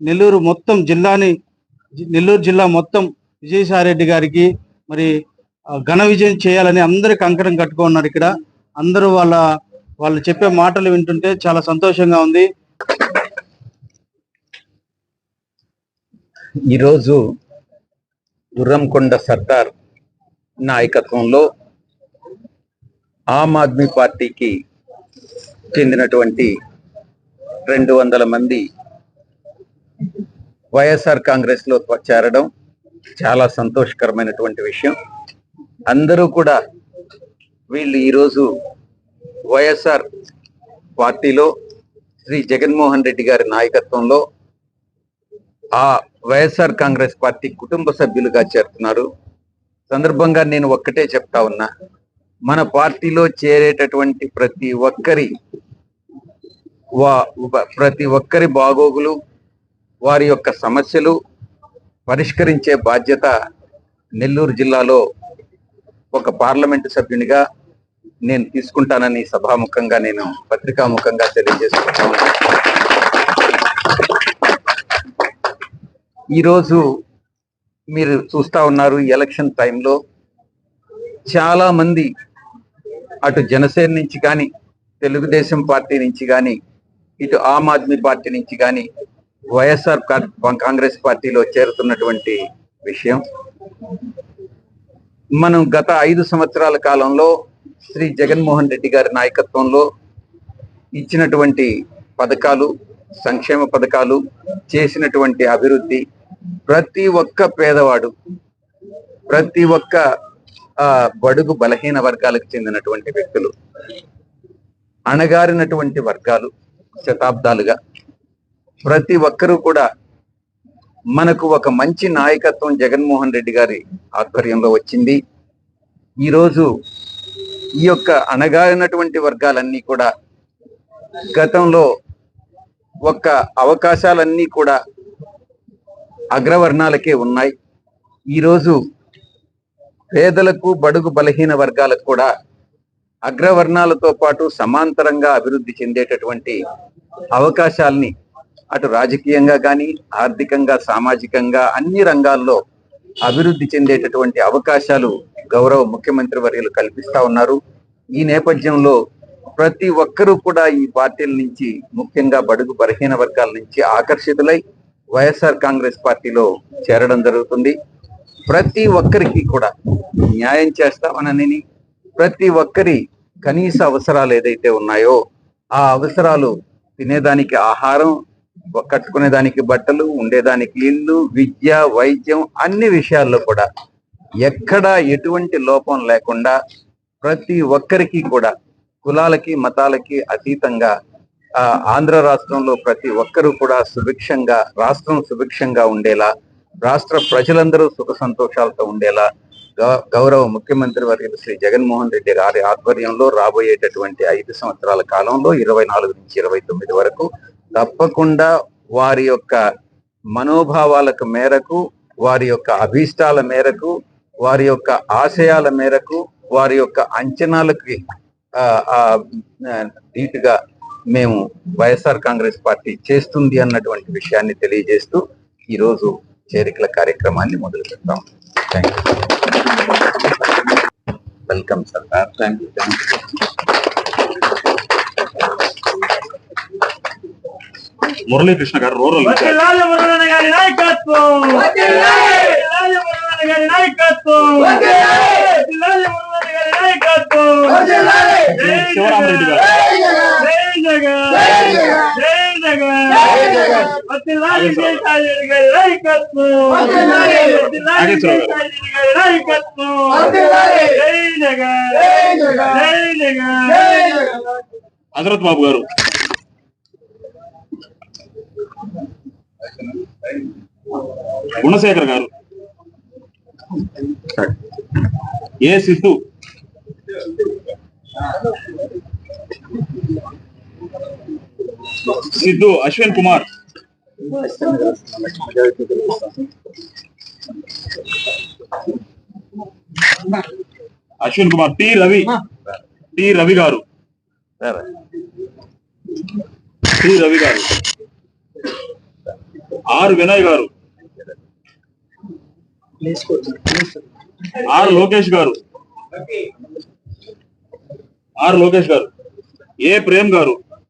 నెల్లూరు మొత్తం జిల్లాని నెల్లూరు జిల్లా మొత్తం విజయసాయిరెడ్డి గారికి మరి ఘన విజయం చేయాలని అందరూ కంకణం కట్టుకున్నారు. ఇక్కడ అందరూ వాళ్ళు చెప్పే మాటలు వింటుంటే చాలా సంతోషంగా ఉంది. ఈరోజు గుర్రంకొండ సర్దార్ నాయకత్వంలో ఆమ్ ఆద్మీ పార్టీకి చెందినటువంటి 200 మంది వైఎస్ఆర్ కాంగ్రెస్ లో చేరడం చాలా సంతోషకరమైనటువంటి విషయం. అందరూ కూడా వీళ్ళు ఈరోజు వైఎస్ఆర్ పార్టీలో శ్రీ జగన్మోహన్ రెడ్డి గారి నాయకత్వంలో ఆ వైఎస్ఆర్ కాంగ్రెస్ పార్టీ కుటుంబ సభ్యులుగా చేరుతున్నారు. సందర్భంగా నేను ఒక్కటే చెప్తా ఉన్నా, మన పార్టీలో చేరేటటువంటి ప్రతి ఒక్కరి బాగోగులు, వారి యొక్క సమస్యలు పరిష్కరించే బాధ్యత నెల్లూరు జిల్లాలో ఒక పార్లమెంటు సభ్యునిగా నేను తీసుకుంటానని సభాముఖంగా నేను పత్రికాముఖంగా తెలియజేసుకుంటాను. ఈరోజు మీరు చూస్తా ఉన్నారు, ఎలక్షన్ టైంలో చాలా మంది అటు జనసేన నుంచి కానీ, తెలుగుదేశం పార్టీ నుంచి కానీ, ఇటు ఆమ్ ఆద్మీ పార్టీ నుంచి కానీ వైఎస్ఆర్ కాంగ్రెస్ పార్టీలో చేరుతున్నటువంటి విషయం. మనం గత 5 సంవత్సరాల కాలంలో శ్రీ జగన్మోహన్ రెడ్డి గారి నాయకత్వంలో ఇచ్చినటువంటి పథకాలు, సంక్షేమ పథకాలు, చేసినటువంటి అభివృద్ధి, ప్రతి ఒక్క పేదవాడు, ప్రతి ఒక్క బడుగు బలహీన వర్గాలకు చెందినటువంటి వ్యక్తులు, అణగారినటువంటి వర్గాలు శతాబ్దాలుగా ప్రతి ఒక్కరూ కూడా మనకు ఒక మంచి నాయకత్వం జగన్మోహన్ రెడ్డి గారి ఆధ్వర్యంలో వచ్చింది. ఈరోజు ఈ యొక్క అణగారినటువంటి వర్గాలన్నీ కూడా గతంలో ఒక్క అవకాశాలన్నీ కూడా అగ్రవర్ణాలకే ఉన్నాయి. ఈరోజు పేదలకు, బడుగు బలహీన వర్గాలకు కూడా అగ్రవర్ణాలతో పాటు సమాంతరంగా అభివృద్ధి చెందేటటువంటి అవకాశాలని అటు రాజకీయంగా కానీ, ఆర్థికంగా, సామాజికంగా అన్ని రంగాల్లో అభివృద్ధి చెందేటటువంటి అవకాశాలు గౌరవ ముఖ్యమంత్రి వర్యులు కల్పిస్తా ఉన్నారు. ఈ నేపథ్యంలో ప్రతి ఒక్కరూ కూడా ఈ పార్టీల నుంచి, ముఖ్యంగా బడుగు బలహీన వర్గాల నుంచి ఆకర్షితులై వైఎస్ఆర్ కాంగ్రెస్ పార్టీలో చేరడం జరుగుతుంది. ప్రతి ఒక్కరికి కూడా న్యాయం చేస్తామనని, ప్రతి ఒక్కరి కనీస అవసరాలు ఏదైతే ఉన్నాయో ఆ అవసరాలు, తినేదానికి ఆహారం, కట్టుకునేదానికి బట్టలు, ఉండేదానికి ఇల్లు, విద్య, వైద్యం, అన్ని విషయాల్లో కూడా ఎక్కడా ఎటువంటి లోపం లేకుండా ప్రతి ఒక్కరికి కూడా కులాలకి, మతాలకి అతీతంగా ఆంధ్ర రాష్ట్రంలో ప్రతి ఒక్కరూ కూడా సుభిక్షంగా, రాష్ట్రం సుభిక్షంగా ఉండేలా, రాష్ట్ర ప్రజలందరూ సుఖ సంతోషాలతో ఉండేలా గౌరవ ముఖ్యమంత్రి వర్యులు శ్రీ జగన్మోహన్ రెడ్డి గారి ఆధ్వర్యంలో రాబోయేటటువంటి 5 సంవత్సరాల కాలంలో 24 నుంచి 29 వరకు తప్పకుండా వారి యొక్క మనోభావాలకు మేరకు, వారి యొక్క అభీష్టాల మేరకు, వారి యొక్క ఆశయాల మేరకు, వారి యొక్క అంచనాలకి ధీటుగా మేము వైఎస్ఆర్ కాంగ్రెస్ పార్టీ చేస్తుంది అన్నటువంటి విషయాన్ని తెలియజేస్తూ ఈరోజు చేరికల కార్యక్రమాన్ని మొదలు పెడతాం. Thank you. Welcome Sardar. Thank you. Muralikrishna గారు రూరల్ శివరామరెడ్డి గారు హజరత్ బాబు గారు, గుణశేఖర్ గారు, ఏ సిద్ధు, అశ్విన్ కుమార్, టి రవి గారు, ఆర్ వినయ్ గారు, ఆర్ లోకేష్ గారు, ఏ ప్రేమ్ గారు,